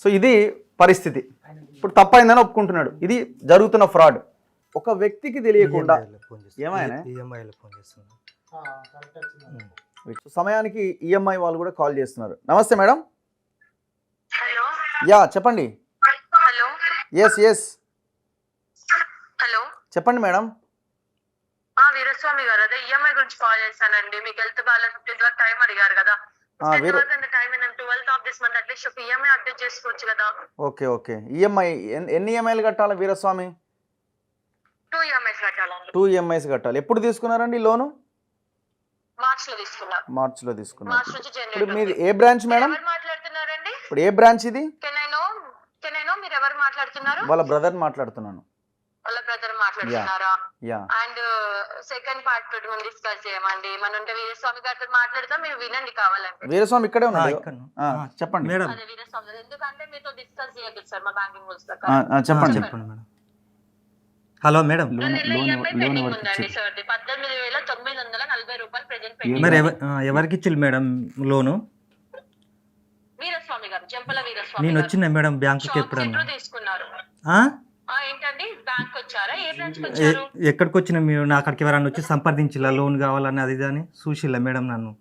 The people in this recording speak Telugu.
సో ఇది పరిస్థితి. ఇప్పుడు తప్పైందని ఒప్పుకుంటున్నాడు. ఇది జరుగుతున్న ఫ్రాడ్. ఒక వ్యక్తికి తెలియకుండా ఏమైనా సమయానికి ఈఎంఐ వాళ్ళు కూడా కాల్ చేస్తున్నారు. నమస్తే మేడం. హలో యా చెప్పండి. హలో ఎస్ హలో చెప్పండి మేడం. వీరస్వామి గారు, అదే ఈఎంఐ గురించి కాల్ చేశానండి. మీకు హెల్త్ బాగా 15th వరకు టైం అడిగారు కదా. Time 12th of this month at least ఒక ఈఎంఐ అప్డేట్ చేసుకోవచ్చు కదా. ఓకే. ఈఎంఐ ఎన్ని ఈఎంఐలు కట్టాలి వీరస్వామి? 2 ఈఎంఐస్ కట్టాలండి. 2 ఈఎంఐస్ కట్టాలి. ఎప్పుడు తీసుకున్నారండి లోను? మార్చ్ లో తీసుకున్నారు. మార్చ్ నుంచి జనవరి. ఇప్పుడు మీది ఏ బ్రాంచ్ మేడం? ఎవరు మాట్లాడుతున్నారండి? ఇప్పుడు ఏ బ్రాంచ్ ఇది? కెన్ ఐ నో మీరు ఎవరు మాట్లాడుతున్నారు? వాళ్ళ బ్రదర్ మాట్లాడుతున్నాను. వాళ్ళ బ్రదర్ మాట్లాడుతున్నారా? యా. అండ్ సెకండ్ పార్ట్ తోటి మనం డిస్కస్ చేయమండి. మనం ఉంటే వీరస్వామి గారితో మాట్లాడతాం, మీరు వినండి కావాలంటే. వీరస్వామి ఇక్కడే ఉన్నాడు. చెప్పండి మేడం. అదే వీరస్వామి, ఎందుకంటే మీతో డిస్కస్ చేయదు సార్ మా బ్యాంకింగ్ రూల్స్ ప్రకారం. చెప్పండి మేడం. Hello madam. పెండింగ్ ఉందండి సార్. 18,940 రూపాయలు ప్రెజెంట్ పెండింగ్. మరి ఎవరికి ఇచ్చిల్లు మేడం లోను? వీరస్వామి గారు, చెంపల వీరస్వామి. నేను వచ్చిన మేడం బ్యాంకుకి ఎప్పుడన్నా తీసుకున్నారు. ఏంటండి బ్యాంక్ వచ్చారా? ఏ బ్రాంచ్ వచ్చారు? ఎక్కడికి వచ్చిన మీరు? నా అక్కడికి ఎవరన్నా వచ్చి సంప్రదించిలా లోన్ కావాలని అది అని చూసిల్లా మేడం నన్ను?